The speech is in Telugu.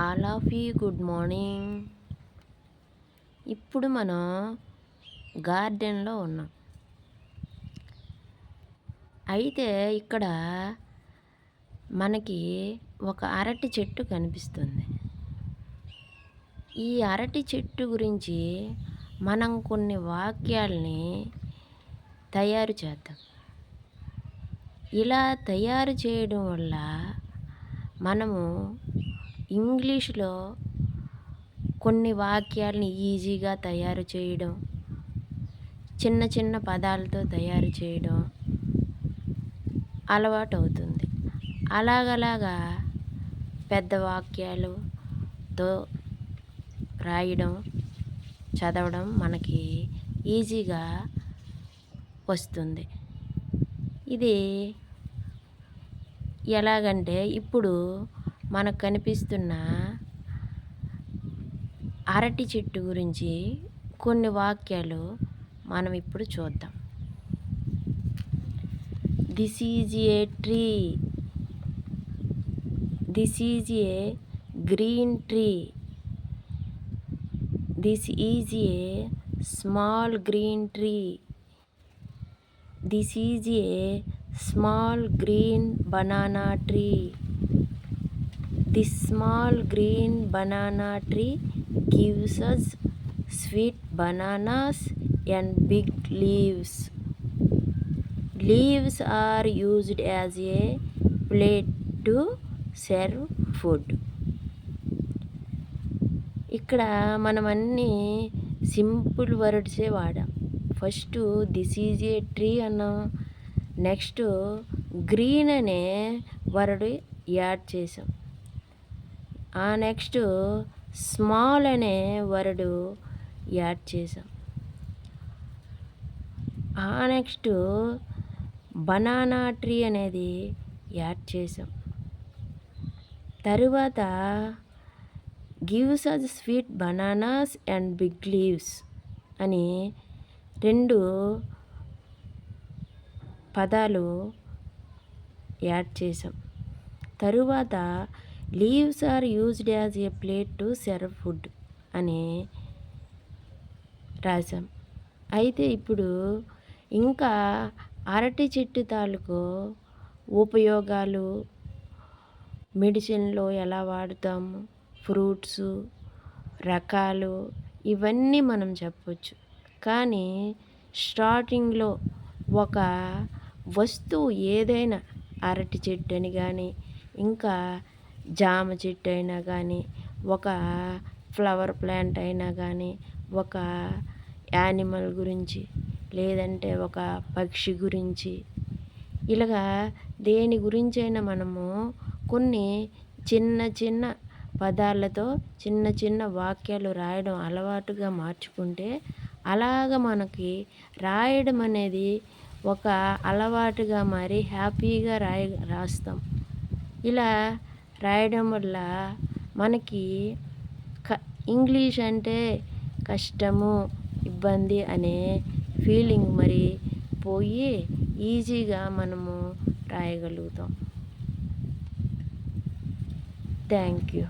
All of you good morning. ఇప్పుడు మనం గార్డెన్లో ఉన్నాం. అయితే ఇక్కడ మనకి ఒక అరటి చెట్టు కనిపిస్తుంది. ఈ అరటి చెట్టు గురించి మనం కొన్ని వాక్యాల్ని తయారు చేద్దాం. ఇలా తయారు చేయడం వల్ల మనము ఇంగ్లీష్లో కొన్ని వాక్యాలని ఈజీగా తయారు చేయడం, చిన్న చిన్న పదాలతో తయారు చేయడం అలవాటు అవుతుంది. అలాగలాగా పెద్ద వాక్యాలతో రాయడం, చదవడం మనకి ఈజీగా వస్తుంది. ఇది ఎలాగంటే ఇప్పుడు మనకు కనిపిస్తున్న అరటి చెట్టు గురించి కొన్ని వాక్యాలు మనం ఇప్పుడు చూద్దాం. This is a tree. This is A green tree. This is a small green tree. This is a small green banana tree. This small green banana tree gives us sweet bananas and big leaves. Leaves are used as a plate to serve food. ఇక్కడ మనం అన్నీ సింపుల్ వర్డ్సే వాడాం. First this is a tree అన్నాం. నెక్స్ట్ గ్రీన్ అనే వర్డ్ యాడ్ చేసాం. ఆ నెక్స్ట్ స్మాల్ అనే వర్డ్ యాడ్ చేసాం. ఆ నెక్స్ట్ బనానా ట్రీ అనేది యాడ్ చేసాం. తరువాత gives us sweet bananas and big leaves అని 2 పదాలు యాడ్ చేసాం. తరువాత leaves are used as a plate to serve food అని రాసాం. అయితే ఇప్పుడు ఇంకా అరటి చెట్టు తాలూకు ఉపయోగాలు, మెడిసిన్లో ఎలా వాడుతాము, ఫ్రూట్స్ రకాలు ఇవన్నీ మనం చెప్పొచ్చు. కానీ స్టార్టింగ్లో ఒక వస్తువు ఏదైనా అరటి చెట్టు అని కానీ, ఇంకా జామ చెట్టు అయినా కానీ, ఒక ఫ్లవర్ ప్లాంట్ అయినా కానీ, ఒక యానిమల్ గురించి, లేదంటే ఒక పక్షి గురించి, ఇలాగా దేని గురించి అయినా మనము కొన్ని చిన్న చిన్న పదాలతో చిన్న చిన్న వాక్యాలు రాయడం అలవాటుగా మార్చుకుంటే అలాగ మనకి రాయడం అనేది ఒక అలవాటుగా మారి హ్యాపీగా రాస్తాం. ఇలా రాయడం వల్ల మనకి ఇంగ్లీష్ అంటే కష్టము, ఇబ్బంది అనే ఫీలింగ్ మరి పోయి ఈజీగా మనము రాయగలుగుతాం. Thank you.